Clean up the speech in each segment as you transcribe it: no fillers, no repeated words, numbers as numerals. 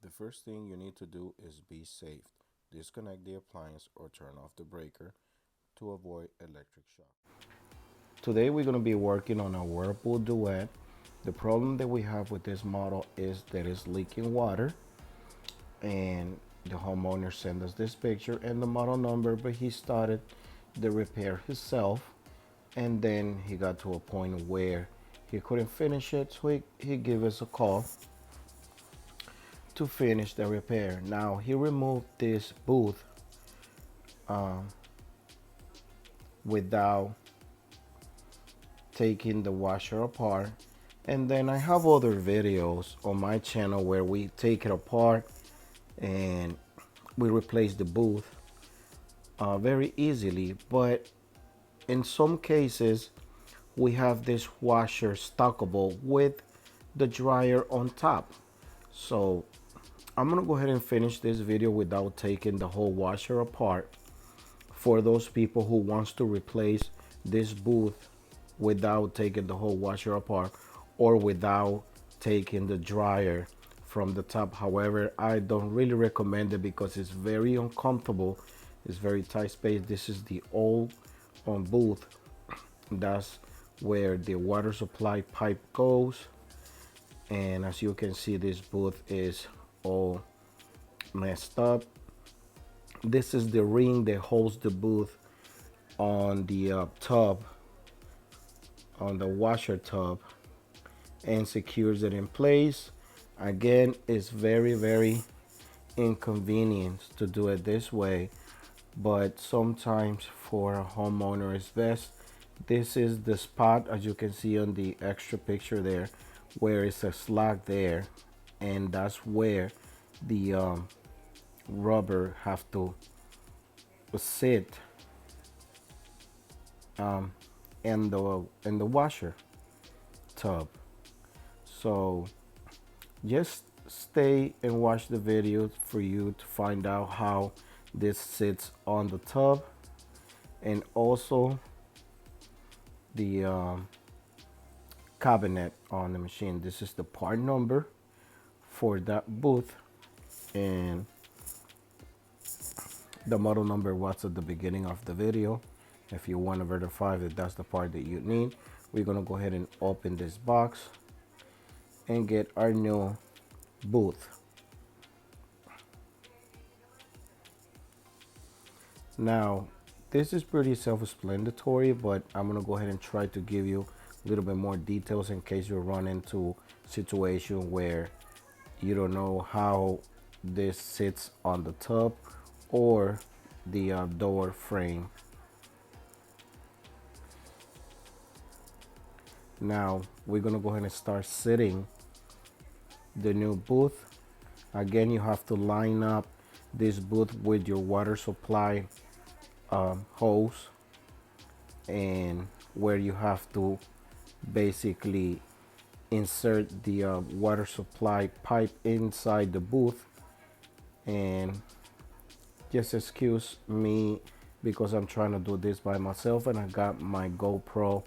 The first thing you need to do is be safe. Disconnect the appliance or turn off the breaker to avoid electric shock. Today we're going to be working on a Whirlpool Duet. The problem that we have with this model is that it's leaking water, and the homeowner sent us this picture and the model number, but he started the repair himself, and then he got to a point where he couldn't finish it, so he gave us a call to finish the repair. Now he removed this booth um, without taking the washer apart, and then I have other videos on my channel where we take it apart and we replace the booth very easily. But in some cases we have this washer stackable with the dryer on top, so I'm gonna go ahead and finish this video without taking the whole washer apart for those people who wants to replace this booth without taking the whole washer apart or without taking the dryer from the top. However, I don't really recommend it because it's very uncomfortable. It's very tight space. This is the old booth. That's where the water supply pipe goes, and as you can see, this booth is all messed up. This is the ring that holds the booth on the tub, on the washer tub, and secures it in place. Again, it's very inconvenient to do it this way, but sometimes for a homeowner it's best. This is the spot, as you can see on the extra picture there, where it's a slot there, and that's where the rubber have to sit in the washer tub. So just stay and watch the video for you to find out how this sits on the tub, and also the cabinet on the machine. This is the part number for that booth, and the model number was at the beginning of the video. If you want to verify that that's the part that you need, we're gonna go ahead and open this box and get our new booth. Now this is pretty self-explanatory, but I'm gonna go ahead and try to give you a little bit more details in case you run into a situation where you don't know how this sits on the tub or the door frame. Now we're gonna go ahead and start sitting the new booth. Again, you have to line up this booth with your water supply hose, and where you have to basically insert the water supply pipe inside the booth. And just excuse me because I'm trying to do this by myself, and I got my GoPro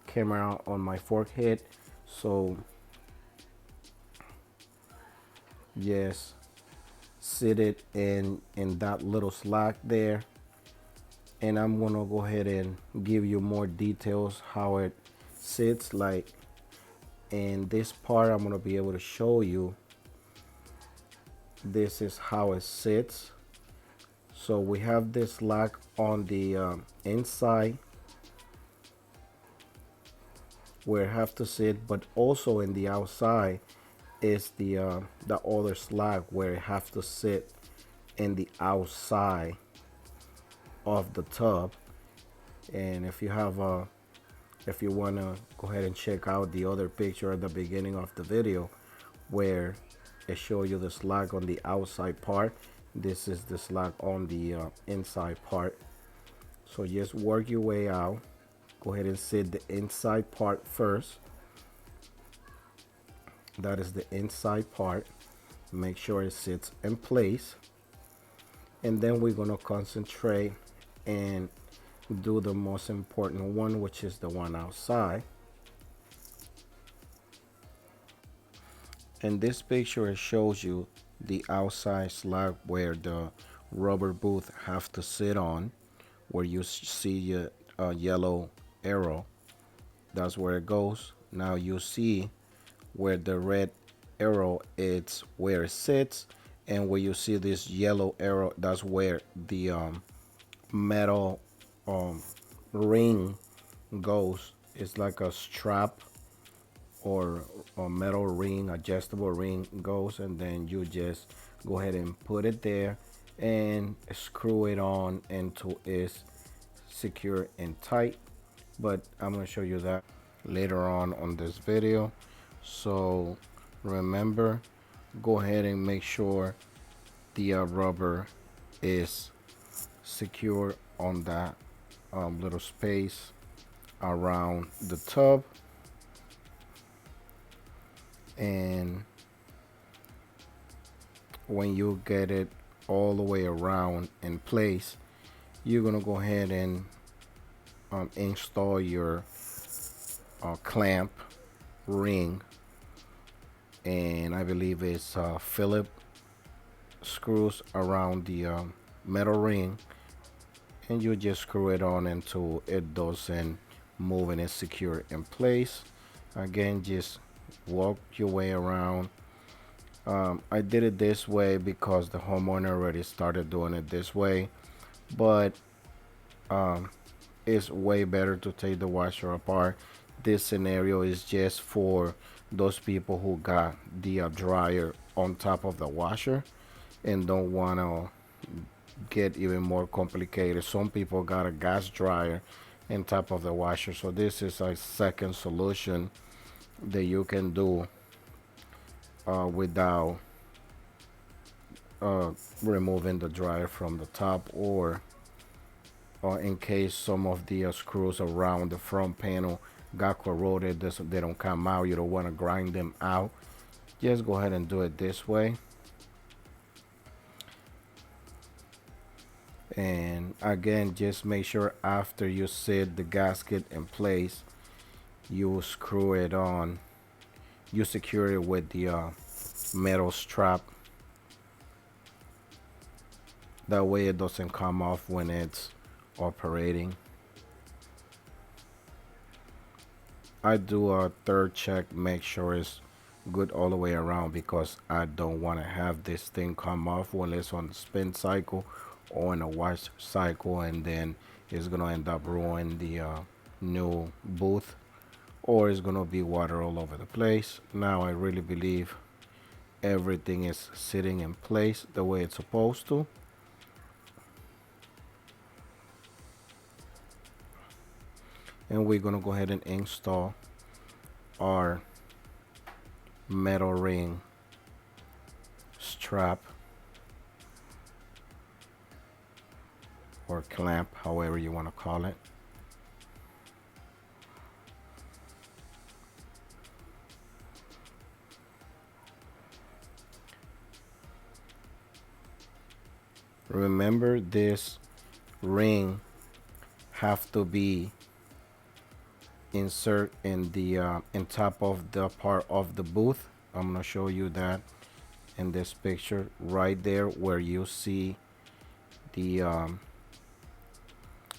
camera on my forehead, so yes, sit it in that little slack there, and I'm gonna go ahead and give you more details how it sits like. In this part, I'm gonna be able to show you this is how it sits. So we have this slack on the inside where it have to sit, but also in the outside is the other slack where it have to sit in the outside of the tub. And if you have if you want to go ahead and check out the other picture at the beginning of the video where it shows you the slack on the outside part, this is the slack on the inside part. So just work your way out. Go ahead and sit the inside part first. That is the inside part. Make sure it sits in place, and then we're going to concentrate and do the most important one, which is the one outside. In this picture, it shows you the outside slab where the rubber boot have to sit on, where you see a yellow arrow. That's where it goes. Now you see where the red arrow it's where it sits, and where you see this yellow arrow, that's where the metal um, ring goes. It's like a strap or a metal ring, adjustable ring goes, and then you just go ahead and put it there and screw it on until it's secure and tight. But I'm going to show you that later on this video. So remember, go ahead and make sure the rubber is secure on that little space around the tub. And when you get it all the way around in place, you're gonna go ahead and install your clamp ring, and I believe it's Phillips screws around the metal ring, and you just screw it on until it doesn't move and it's secure in place. Again, just walk your way around. I did it this way because the homeowner already started doing it this way, but it's way better to take the washer apart. This scenario is just for those people who got the dryer on top of the washer and don't want to get even more complicated. Some people got a gas dryer on top of the washer, so this is a second solution that you can do without removing the dryer from the top, or in case some of the screws around the front panel got corroded, they don't come out, you don't want to grind them out, just go ahead and do it this way. And again, just make sure after you set the gasket in place, you screw it on, you secure it with the metal strap. That way it doesn't come off when it's operating. I do a third check, make sure it's good all the way around, because I don't want to have this thing come off when it's on the spin cycle or in a wash cycle, and then it's gonna end up ruining the new booth, or it's gonna be water all over the place. Now I really believe everything is sitting in place the way it's supposed to. And we're gonna go ahead and install our metal ring strap or clamp, however you want to call it. Remember, this ring have to be insert in the in top of the part of the booth. I'm gonna show you that in this picture right there, where you see the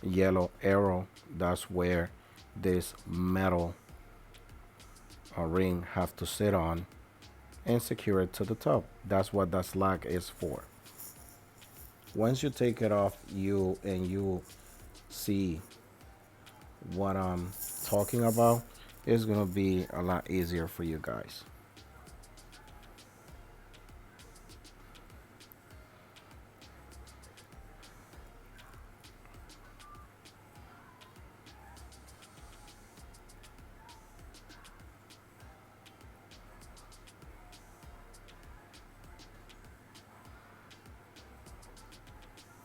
yellow arrow. That's where this metal ring have to sit on and secure it to the top. That's what that slack is for. Once you take it off, you see what I'm talking about, it's gonna be a lot easier for you guys.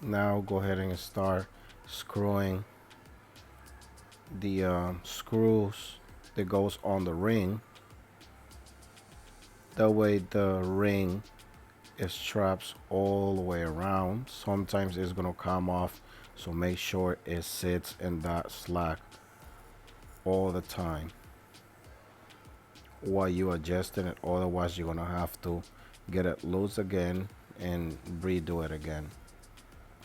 Now go ahead and start screwing the screws that goes on the ring. That way the ring is straps all the way around. Sometimes it's gonna come off, so make sure it sits in that slack all the time. while you adjusting it. Otherwise, you're gonna have to get it loose again and redo it again.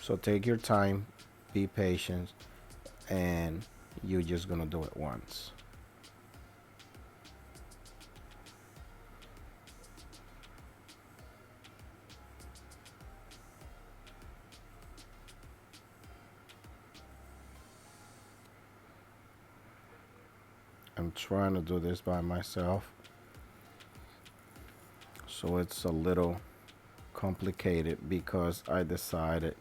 So take your time, be patient, and you're just gonna do it once. I'm trying to do this by myself, so it's a little complicated because I decided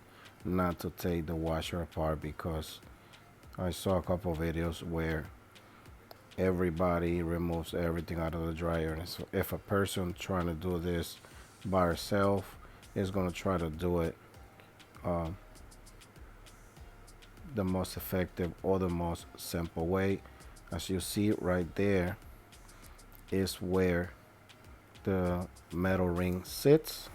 not to take the washer apart because I saw a couple videos where everybody removes everything out of the dryer, and so if a person trying to do this by herself is going to try to do it um, the most effective or the most simple way. As you see right there is where the metal ring sits.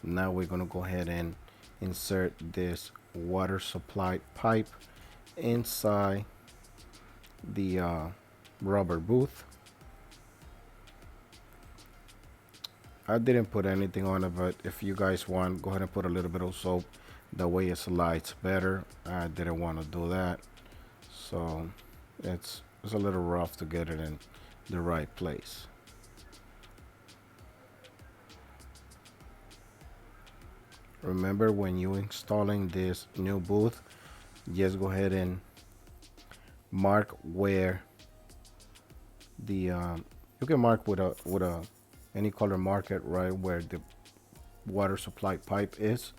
Now we're going to go ahead and insert this water supply pipe inside the rubber booth. I didn't put anything on it, but if you guys want, go ahead and put a little bit of soap. That way it slides better. I didn't want to do that, so it's a little rough to get it in the right place. Remember, when you installing this new booth, just go ahead and mark where the you can mark with a any color marker right where the water supply pipe is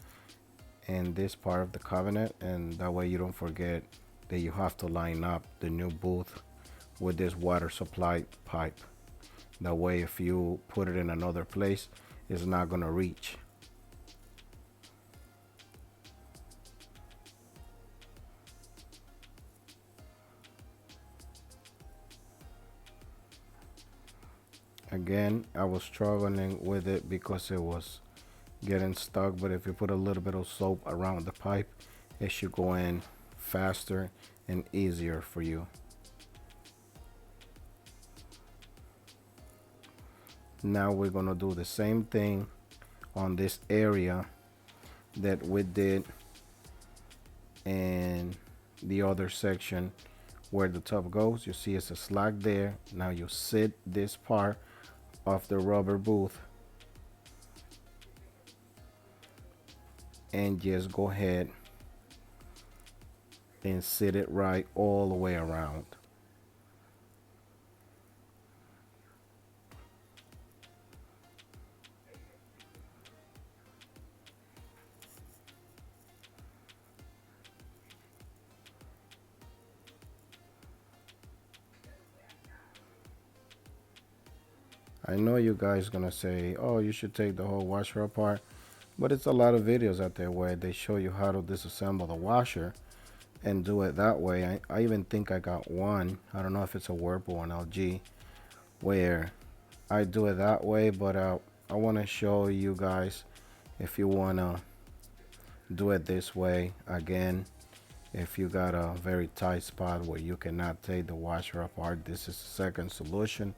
in this part of the cabinet, and that way you don't forget that you have to line up the new booth with this water supply pipe. That way if you put it in another place, it's not gonna reach. Again, I was struggling with it because it was getting stuck, but if you put a little bit of soap around the pipe, it should go in faster and easier for you. Now we're gonna do the same thing on this area that we did in the other section where the top goes. You see it's a slack there. Now you sit this part of the rubber booth and just go ahead and sit it right all the way around. I know you guys gonna say, oh, you should take the whole washer apart, but it's a lot of videos out there where they show you how to disassemble the washer and do it that way. I even think I got one, I don't know if it's a Whirlpool or an LG, where I do it that way, but I want to show you guys if you want to do it this way. Again, if you got a very tight spot where you cannot take the washer apart, this is the second solution.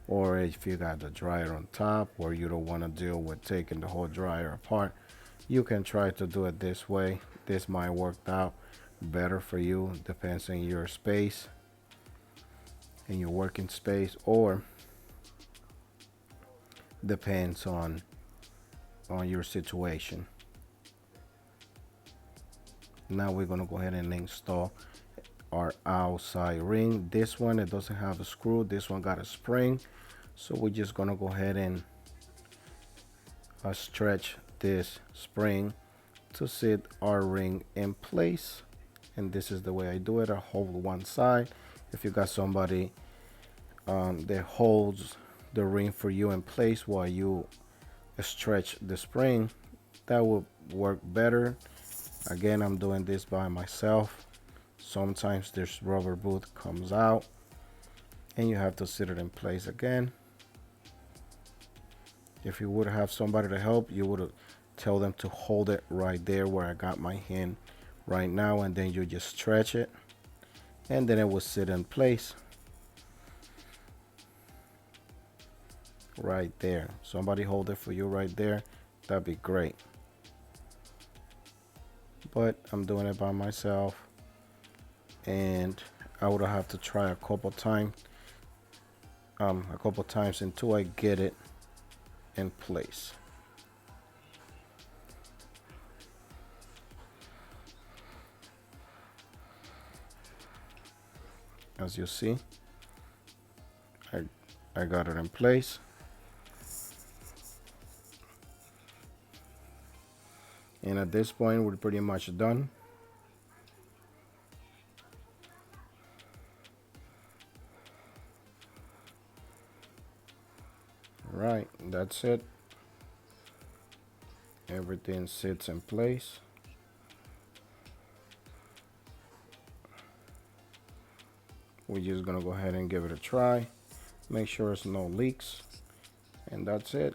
Or if you got the dryer on top or you don't want to deal with taking the whole dryer apart, you can try to do it this way. This might work out better for you, depends on your space, in your working space, or depends on your situation. Now we're gonna go ahead and install our outside ring. This one, it doesn't have a screw, this one got a spring, so we're just gonna go ahead and stretch this spring to sit our ring in place. And this is the way I do it. I hold one side. If you got somebody that holds the ring for you in place while you stretch the spring, that will work better. Again, I'm doing this by myself. Sometimes this rubber boot comes out and you have to sit it in place again. If you would have somebody to help, you would have tell them to hold it right there where I got my hand right now, and then you just stretch it, and then it will sit in place right there. Somebody hold it for you right there, that'd be great. But I'm doing it by myself, and I would have to try a couple times until I get it in place. As you see, I got it in place. And at this point, we're pretty much done. Right, that's it. Everything sits in place. We're just gonna go ahead and give it a try. Make sure there's no leaks. And that's it.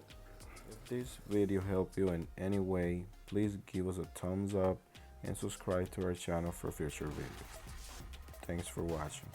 If this video helped you in any way, please give us a thumbs up and subscribe to our channel for future videos. Thanks for watching.